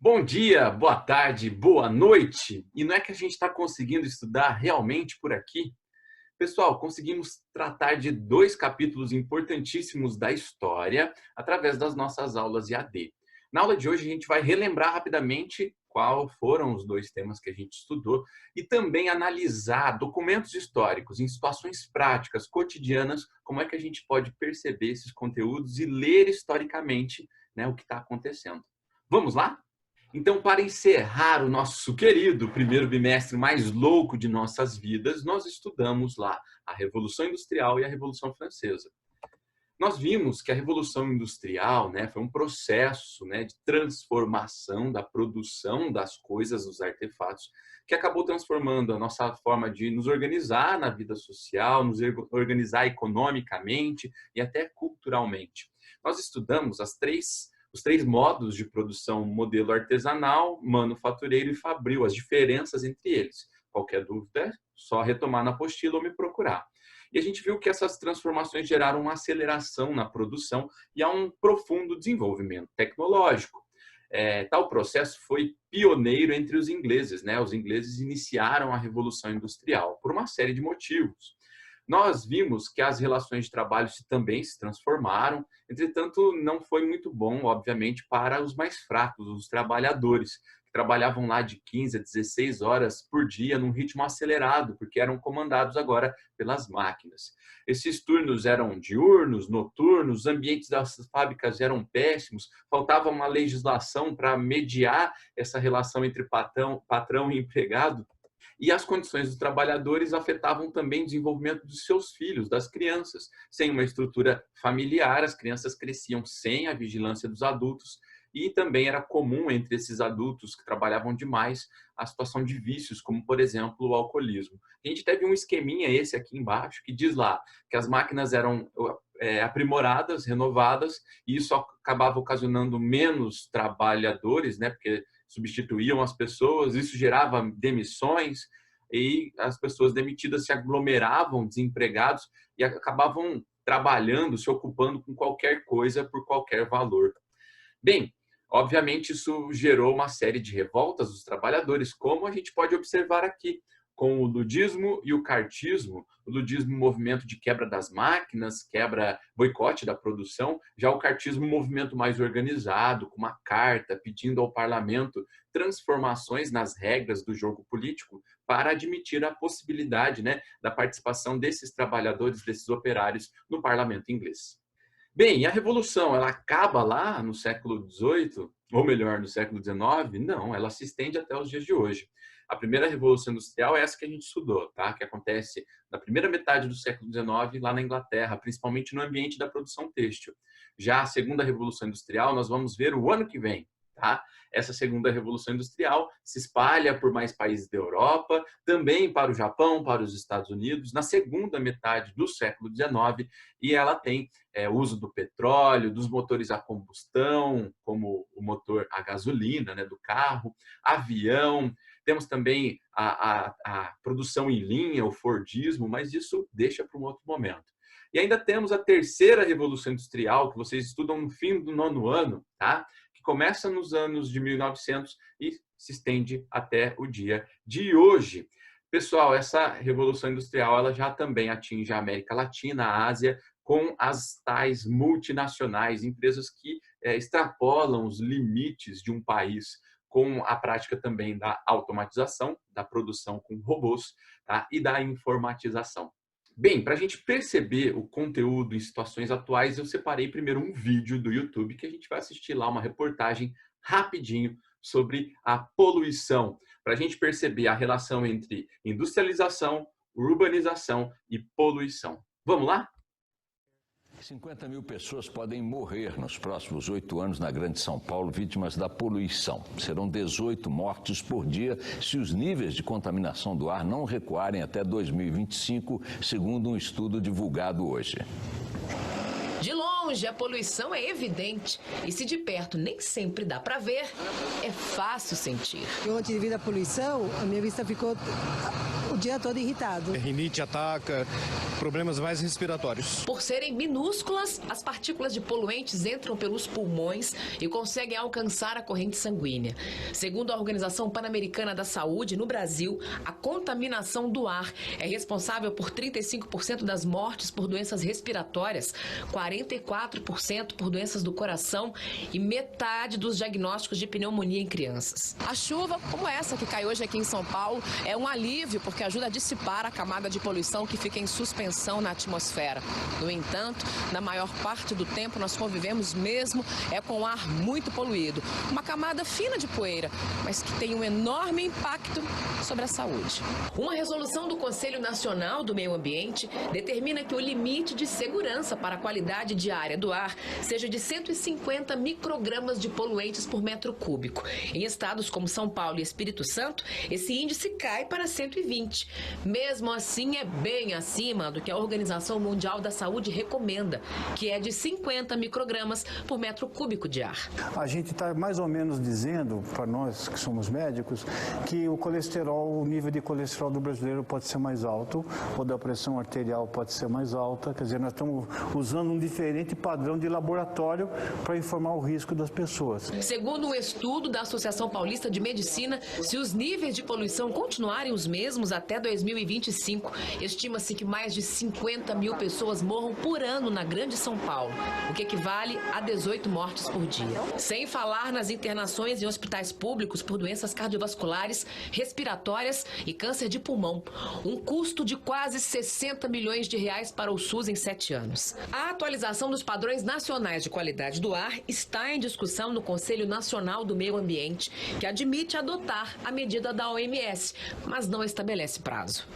Bom dia, boa tarde, boa noite. E não é que a gente está conseguindo estudar realmente por aqui? Pessoal, conseguimos tratar de dois capítulos importantíssimos da história através das nossas aulas EAD. Na aula de hoje a gente vai relembrar rapidamente qual foram os dois temas que a gente estudou e também analisar documentos históricos em situações práticas, cotidianas, como é que a gente pode perceber esses conteúdos e ler historicamente, né, o que está acontecendo. Vamos lá? Então, para encerrar o nosso querido primeiro bimestre mais louco de nossas vidas, nós estudamos lá a Revolução Industrial e a Revolução Francesa. Nós vimos que a Revolução Industrial, né, foi um processo, né, de transformação da produção das coisas, dos artefatos, que acabou transformando a nossa forma de nos organizar na vida social, nos organizar economicamente e até culturalmente. Nós estudamos os três modos de produção: modelo artesanal, manufatureiro e fabril, as diferenças entre eles. Qualquer dúvida é só retomar na apostila ou me procurar. E a gente viu que essas transformações geraram uma aceleração na produção e há um profundo desenvolvimento tecnológico. Tal processo foi pioneiro entre os ingleses, né? Os ingleses iniciaram a Revolução Industrial por uma série de motivos. Nós vimos que as relações de trabalho também se transformaram, entretanto, não foi muito bom, obviamente, para os mais fracos, os trabalhadores, que trabalhavam lá de 15 a 16 horas por dia, num ritmo acelerado, porque eram comandados agora pelas máquinas. Esses turnos eram diurnos, noturnos, os ambientes das fábricas eram péssimos, faltava uma legislação para mediar essa relação entre patrão e empregado. E as condições dos trabalhadores afetavam também o desenvolvimento dos seus filhos, das crianças. Sem uma estrutura familiar, as crianças cresciam sem a vigilância dos adultos e também era comum entre esses adultos que trabalhavam demais a situação de vícios, como, por exemplo, o alcoolismo. A gente teve um esqueminha, esse aqui embaixo, que diz lá que as máquinas eram aprimoradas, renovadas, e isso acabava ocasionando menos trabalhadores, né, porque substituíam as pessoas, isso gerava demissões e as pessoas demitidas se aglomeravam, desempregados, e acabavam trabalhando, se ocupando com qualquer coisa por qualquer valor. Bem, obviamente isso gerou uma série de revoltas dos trabalhadores, como a gente pode observar aqui, com o ludismo e o cartismo. O ludismo, movimento de quebra das máquinas, boicote da produção. Já o cartismo, movimento mais organizado, com uma carta pedindo ao parlamento transformações nas regras do jogo político para admitir a possibilidade, né, da participação desses trabalhadores, desses operários no parlamento inglês. Bem, e a Revolução, ela acaba lá no século XVIII, ou melhor, no século XIX? Não, ela se estende até os dias de hoje. A primeira Revolução Industrial é essa que a gente estudou, tá? Que acontece na primeira metade do século XIX, lá na Inglaterra, principalmente no ambiente da produção têxtil. Já a segunda Revolução Industrial, nós vamos ver o ano que vem, tá? Essa segunda Revolução Industrial se espalha por mais países da Europa, também para o Japão, para os Estados Unidos, na segunda metade do século XIX, e ela tem o uso do petróleo, dos motores a combustão, como o motor a gasolina, né, do carro, avião. Temos também a produção em linha, o Fordismo, mas isso deixa para um outro momento. E ainda temos a terceira Revolução Industrial, que vocês estudam no fim do 9º ano, tá? Que começa nos anos de 1900 e se estende até o dia de hoje. Pessoal, essa Revolução Industrial ela já também atinge a América Latina, a Ásia, com as tais multinacionais, empresas que extrapolam os limites de um país, com a prática também da automatização, da produção com robôs, tá? E da informatização. Bem, para a gente perceber o conteúdo em situações atuais, eu separei primeiro um vídeo do YouTube que a gente vai assistir lá, uma reportagem rapidinho sobre a poluição, para a gente perceber a relação entre industrialização, urbanização e poluição. Vamos lá? 50 mil pessoas podem morrer nos próximos 8 anos na Grande São Paulo, vítimas da poluição. Serão 18 mortes por dia se os níveis de contaminação do ar não recuarem até 2025, segundo um estudo divulgado hoje. De longe, a poluição é evidente. E se de perto nem sempre dá para ver, é fácil sentir. Eu, antes de vir da poluição, a minha vista ficou o dia todo irritado. Rinite ataca, problemas mais respiratórios. Por serem minúsculas, as partículas de poluentes entram pelos pulmões e conseguem alcançar a corrente sanguínea. Segundo a Organização Pan-Americana da Saúde, no Brasil, a contaminação do ar é responsável por 35% das mortes por doenças respiratórias, 44% por doenças do coração e metade dos diagnósticos de pneumonia em crianças. A chuva, como essa que cai hoje aqui em São Paulo, é um alívio porque ajuda a dissipar a camada de poluição que fica em suspensão na atmosfera. No entanto, na maior parte do tempo nós convivemos mesmo com o ar muito poluído. Uma camada fina de poeira, mas que tem um enorme impacto sobre a saúde. Uma resolução do Conselho Nacional do Meio Ambiente determina que o limite de segurança para a qualidade diária do ar seja de 150 microgramas de poluentes por metro cúbico. Em estados como São Paulo e Espírito Santo, esse índice cai para 120. Mesmo assim, é bem acima do que a Organização Mundial da Saúde recomenda, que é de 50 microgramas por metro cúbico de ar. A gente está mais ou menos dizendo, para nós que somos médicos, que o nível de colesterol do brasileiro pode ser mais alto, ou da pressão arterial pode ser mais alta. Quer dizer, nós estamos usando um diferente padrão de laboratório para informar o risco das pessoas. Segundo um estudo da Associação Paulista de Medicina, se os níveis de poluição continuarem os mesmos até 2025, estima-se que mais de 50 mil pessoas morram por ano na Grande São Paulo, o que equivale a 18 mortes por dia. Sem falar nas internações em hospitais públicos por doenças cardiovasculares, respiratórias e câncer de pulmão. Um custo de quase 60 milhões de reais para o SUS em 7 anos. A atualização dos padrões nacionais de qualidade do ar está em discussão no Conselho Nacional do Meio Ambiente, que admite adotar a medida da OMS, mas não estabelece prazo.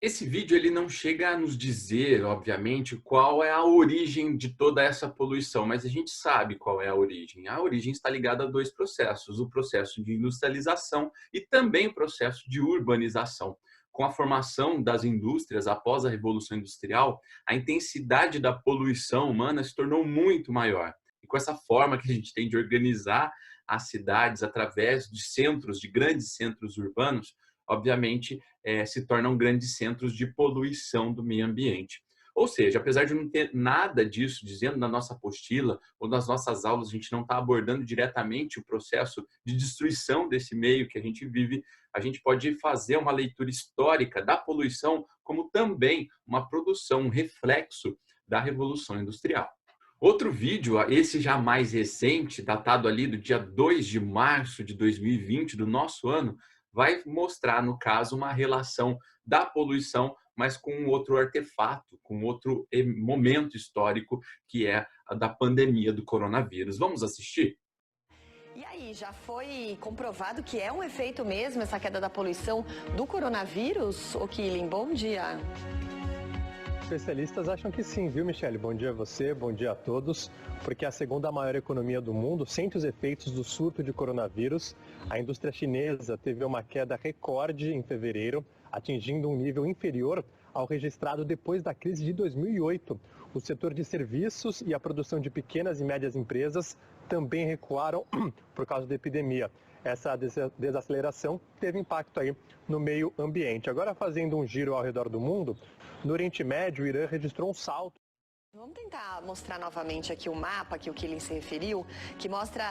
Esse vídeo ele não chega a nos dizer, obviamente, qual é a origem de toda essa poluição, mas a gente sabe qual é a origem. A origem está ligada a dois processos, o processo de industrialização e também o processo de urbanização. Com a formação das indústrias após a Revolução Industrial, a intensidade da poluição humana se tornou muito maior. E com essa forma que a gente tem de organizar as cidades através de centros, de grandes centros urbanos, obviamente, se tornam grandes centros de poluição do meio ambiente. Ou seja, apesar de não ter nada disso dizendo na nossa apostila ou nas nossas aulas, a gente não está abordando diretamente o processo de destruição desse meio que a gente vive, a gente pode fazer uma leitura histórica da poluição como também uma produção, um reflexo da Revolução Industrial. Outro vídeo, esse já mais recente, datado ali do dia 2 de março de 2020, do nosso ano, vai mostrar, no caso, uma relação da poluição, mas com um outro artefato, com outro momento histórico, que é a da pandemia do coronavírus. Vamos assistir? E aí, já foi comprovado que é um efeito mesmo, essa queda da poluição do coronavírus? O Killing, bom dia. Especialistas acham que sim, viu, Michele? Bom dia a você, bom dia a todos. Porque a segunda maior economia do mundo sente os efeitos do surto de coronavírus. A indústria chinesa teve uma queda recorde em fevereiro, atingindo um nível inferior ao registrado depois da crise de 2008. O setor de serviços e a produção de pequenas e médias empresas também recuaram por causa da epidemia. Essa desaceleração teve impacto aí no meio ambiente. Agora, fazendo um giro ao redor do mundo, no Oriente Médio, o Irã registrou um salto. Vamos tentar mostrar novamente aqui o mapa que o Killing se referiu, que mostra,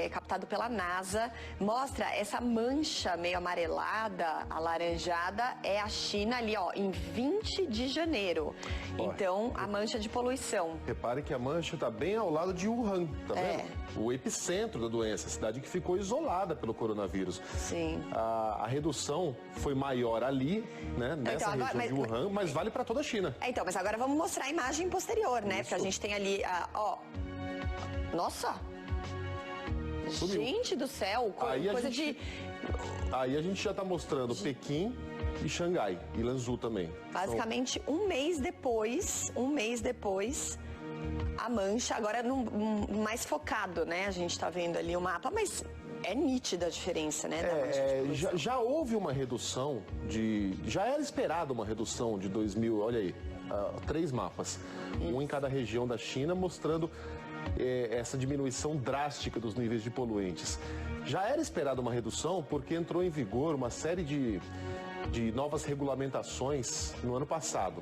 captado pela NASA, mostra essa mancha meio amarelada, alaranjada, é a China ali, ó, em 20 de janeiro. Então, a mancha de poluição. Repare que a mancha está bem ao lado de Wuhan, tá vendo? O epicentro da doença, a cidade que ficou isolada pelo coronavírus. Sim. A redução foi maior ali, né, nessa região de Wuhan, mas vale para toda a China. Então, mas agora vamos mostrar a imagem posterior, né? Isso. Porque a gente tem ali, ó... Nossa! Sumiu. Gente do céu, coisa de... Aí a gente já está mostrando Pequim e Xangai, e Lanzhou também. Basicamente, um mês depois, a mancha, agora mais focado, né? A gente está vendo ali o mapa, mas é nítida a diferença, né? Da mancha de já houve uma redução já era esperada uma redução de 2000, olha aí, 3 mapas, um em cada região da China, mostrando essa diminuição drástica dos níveis de poluentes. Já era esperada uma redução porque entrou em vigor uma série de de novas regulamentações no ano passado.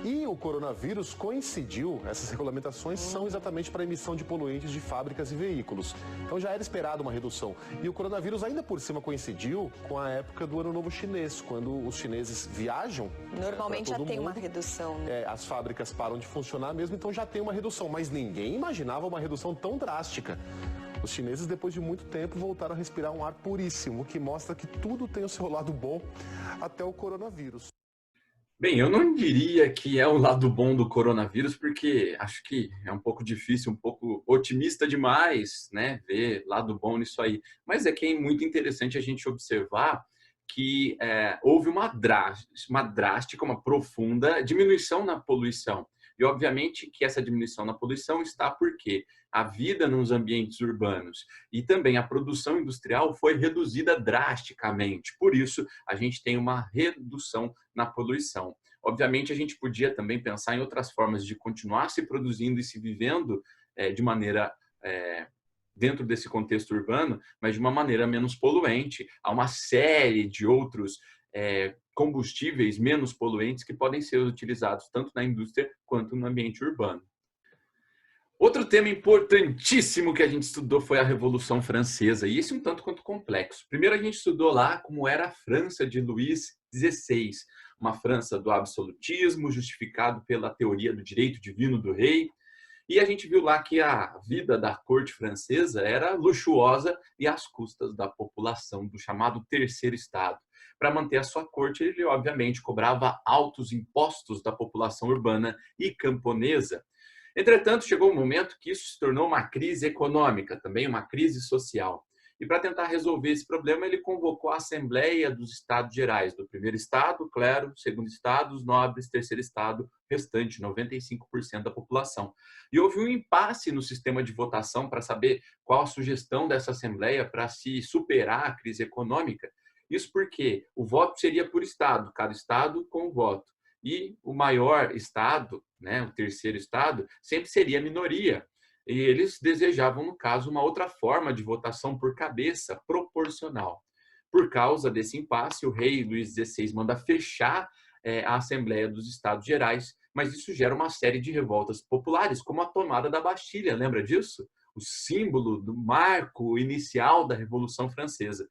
E o coronavírus coincidiu, essas regulamentações são exatamente para a emissão de poluentes de fábricas e veículos. Então já era esperado uma redução. E o coronavírus ainda por cima coincidiu com a época do Ano Novo Chinês, quando os chineses viajam. Normalmente já tem uma redução, né? As fábricas param de funcionar mesmo, então já tem uma redução. Mas ninguém imaginava uma redução tão drástica. Os chineses, depois de muito tempo, voltaram a respirar um ar puríssimo, o que mostra que tudo tem o seu lado bom até o coronavírus. Bem, eu não diria que é o lado bom do coronavírus, porque acho que é um pouco difícil, um pouco otimista demais, né, ver lado bom nisso aí. Mas é que é muito interessante a gente observar que houve uma drástica, uma profunda diminuição na poluição. E, obviamente, que essa diminuição na poluição está porque a vida nos ambientes urbanos e também a produção industrial foi reduzida drasticamente. Por isso, a gente tem uma redução na poluição. Obviamente, a gente podia também pensar em outras formas de continuar se produzindo e se vivendo de maneira dentro desse contexto urbano, mas de uma maneira menos poluente. Há uma série de outros combustíveis menos poluentes que podem ser utilizados tanto na indústria quanto no ambiente urbano. Outro tema importantíssimo que a gente estudou foi a Revolução Francesa, e esse um tanto quanto complexo. Primeiro a gente estudou lá como era a França de Luís XVI, uma França do absolutismo, justificado pela teoria do direito divino do rei, e a gente viu lá que a vida da corte francesa era luxuosa e às custas da população, do chamado Terceiro Estado. Para manter a sua corte, ele obviamente cobrava altos impostos da população urbana e camponesa. Entretanto, chegou um momento que isso se tornou uma crise econômica, também uma crise social. E para tentar resolver esse problema, ele convocou a Assembleia dos Estados Gerais, do primeiro estado, clero, segundo estado, os nobres, terceiro estado, restante, 95% da população. E houve um impasse no sistema de votação para saber qual a sugestão dessa Assembleia para se superar a crise econômica. Isso porque o voto seria por estado, cada estado com o voto. E o maior estado, né, o terceiro estado, sempre seria a minoria. E eles desejavam, no caso, uma outra forma de votação por cabeça, proporcional. Por causa desse impasse, o rei Luís XVI manda fechar a Assembleia dos Estados Gerais, mas isso gera uma série de revoltas populares, como a tomada da Bastilha, lembra disso? O símbolo do marco inicial da Revolução Francesa.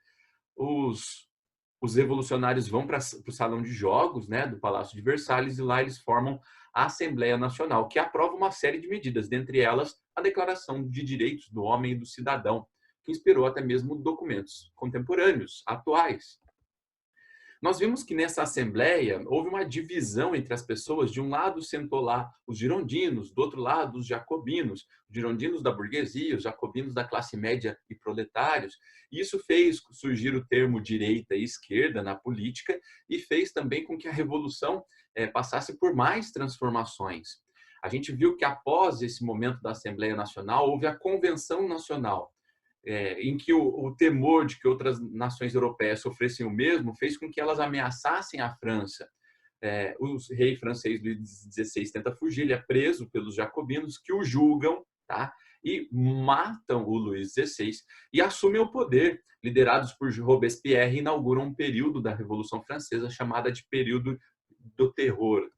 Os revolucionários vão para o salão de jogos, né, do Palácio de Versalhes, e lá eles formam a Assembleia Nacional, que aprova uma série de medidas, dentre elas a Declaração de Direitos do Homem e do Cidadão, que inspirou até mesmo documentos contemporâneos, atuais. Nós vimos que nessa Assembleia houve uma divisão entre as pessoas. De um lado sentou lá os girondinos, do outro lado os jacobinos, os girondinos da burguesia, os jacobinos da classe média e proletários. E isso fez surgir o termo direita e esquerda na política e fez também com que a Revolução passasse por mais transformações. A gente viu que após esse momento da Assembleia Nacional, houve a Convenção Nacional, em que o temor de que outras nações europeias sofressem o mesmo fez com que elas ameaçassem a França. O rei francês Luís XVI tenta fugir, ele é preso pelos jacobinos, que o julgam, tá? E matam o Luís XVI e assumem o poder. Liderados por Robespierre, inauguram um período da Revolução Francesa chamada de período do terror.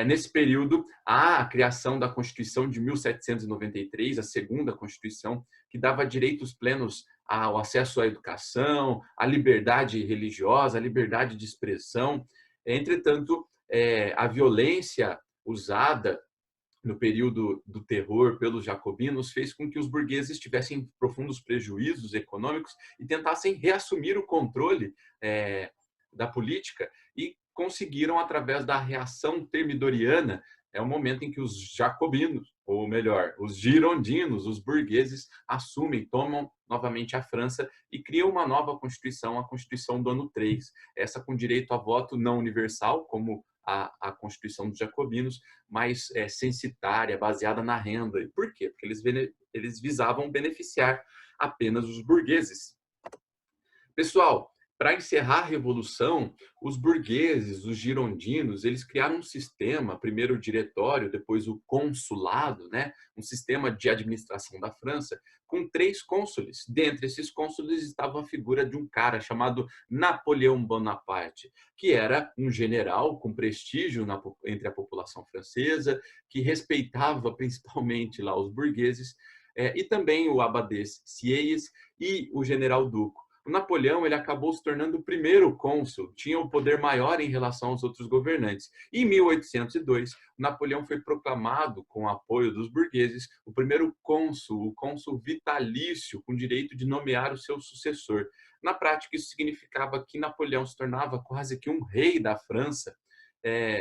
Nesse período, há a criação da Constituição de 1793, a segunda Constituição, que dava direitos plenos ao acesso à educação, à liberdade religiosa, à liberdade de expressão. Entretanto, a violência usada no período do terror pelos jacobinos fez com que os burgueses tivessem profundos prejuízos econômicos e tentassem reassumir o controle da política e conseguiram, através da reação termidoriana, é o momento em que os jacobinos, ou melhor, os girondinos, os burgueses, assumem, tomam novamente a França e criam uma nova Constituição, a Constituição do Ano 3, essa com direito a voto não universal, como a Constituição dos jacobinos, mas censitária, baseada na renda. E por quê? Porque eles visavam beneficiar apenas os burgueses. Pessoal, para encerrar a Revolução, os burgueses, os girondinos, eles criaram um sistema, primeiro o diretório, depois o consulado, né? Um sistema de administração da França, com 3 cônsules. Dentre esses cônsules estava a figura de um cara chamado Napoleão Bonaparte, que era um general com prestígio entre a população francesa, que respeitava principalmente lá os burgueses, e também o Abadès Sieyès e o general Duco. O Napoleão ele acabou se tornando o primeiro cônsul, tinha um poder maior em relação aos outros governantes. E em 1802, o Napoleão foi proclamado, com o apoio dos burgueses, o primeiro cônsul, o cônsul vitalício, com direito de nomear o seu sucessor. Na prática, isso significava que Napoleão se tornava quase que um rei da França,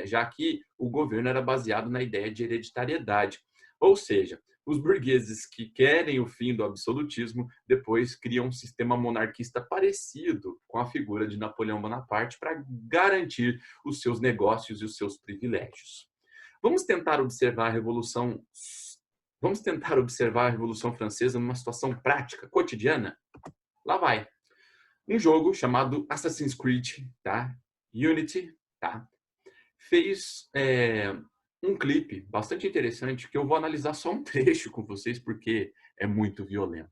já que o governo era baseado na ideia de hereditariedade. Ou seja, os burgueses que querem o fim do absolutismo depois criam um sistema monarquista parecido com a figura de Napoleão Bonaparte para garantir os seus negócios e os seus privilégios. Vamos tentar observar a Revolução Francesa numa situação prática, cotidiana? Lá vai. Um jogo chamado Assassin's Creed, tá? Unity, tá? Fez um clipe bastante interessante que eu vou analisar só um trecho com vocês porque é muito violento.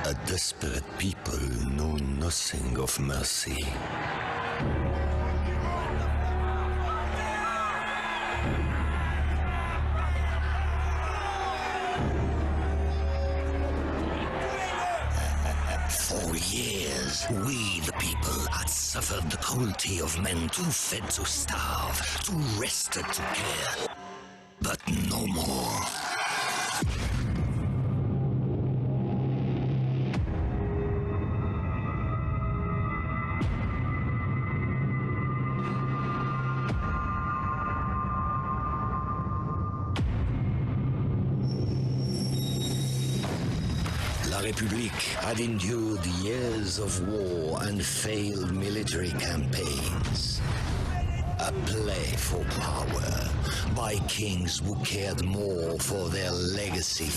A desperate people know nothing of mercy. For years, we, the people, had suffered the cruelty of men too fed to starve, too rested to care. But no more. La République had endured years of war and failed military campaigns. A play for power by kings who cared more for their legacy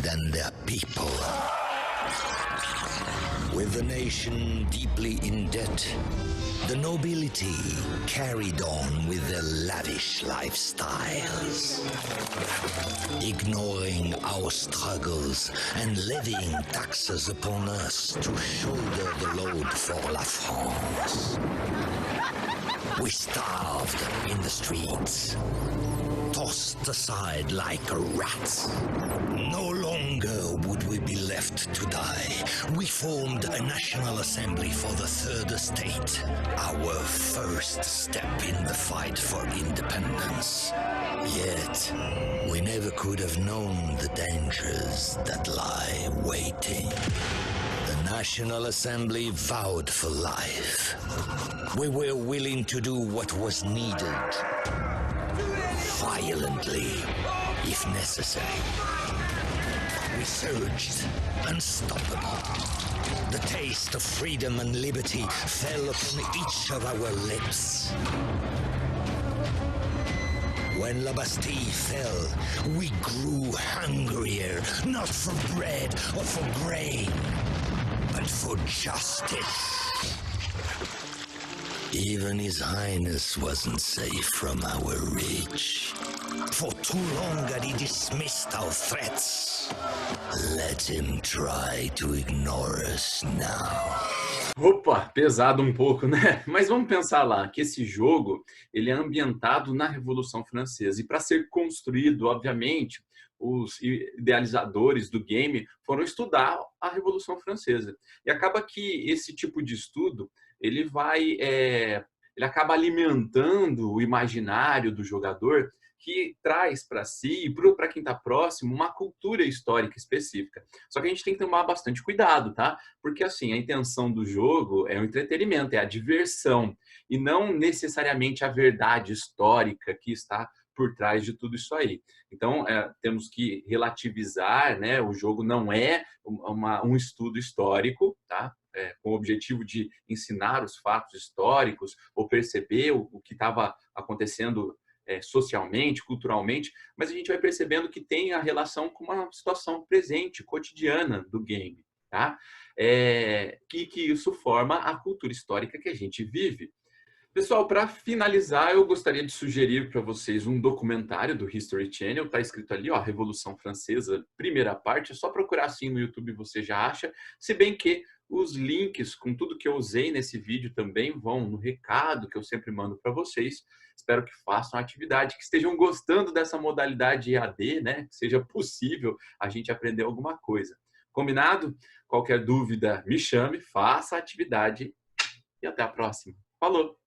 than their people. With the nation deeply in debt, the nobility carried on with their lavish lifestyles, ignoring our struggles and levying taxes upon us to shoulder the load for La France. We starved in the streets, tossed aside like rats. No longer would we be left to die. We formed a National Assembly for the Third Estate, our first step in the fight for independence. Yet, we never could have known the dangers that lie waiting. The National Assembly vowed for life. We were willing to do what was needed, violently, if necessary. We surged, unstoppable. The taste of freedom and liberty fell upon each of our lips. When La Bastille fell, we grew hungrier, not for bread or for grain, but for justice. Even His Highness wasn't safe from our reach. For too long had he dismissed our threats. Let him try to ignore us now. Opa, pesado um pouco, né? Mas vamos pensar lá que esse jogo ele é ambientado na Revolução Francesa e para ser construído, obviamente, os idealizadores do game foram estudar a Revolução Francesa. E acaba que esse tipo de estudo ele acaba alimentando o imaginário do jogador, que traz para si e para quem está próximo uma cultura histórica específica. Só que a gente tem que tomar bastante cuidado, tá? Porque assim, a intenção do jogo é o entretenimento, é a diversão e não necessariamente a verdade histórica que está por trás de tudo isso aí. Então, temos que relativizar, né? O jogo não é um estudo histórico, tá? com o objetivo de ensinar os fatos históricos ou perceber o que estava acontecendo socialmente, culturalmente, mas a gente vai percebendo que tem a relação com uma situação presente, cotidiana do game, tá? Que isso forma a cultura histórica que a gente vive. Pessoal, para finalizar, eu gostaria de sugerir para vocês um documentário do History Channel, está escrito ali, ó, Revolução Francesa, primeira parte, é só procurar assim no YouTube você já acha, se bem que os links com tudo que eu usei nesse vídeo também vão no recado que eu sempre mando para vocês. Espero que façam a atividade, que estejam gostando dessa modalidade EAD, né? Que seja possível a gente aprender alguma coisa. Combinado? Qualquer dúvida, me chame, faça a atividade e até a próxima. Falou!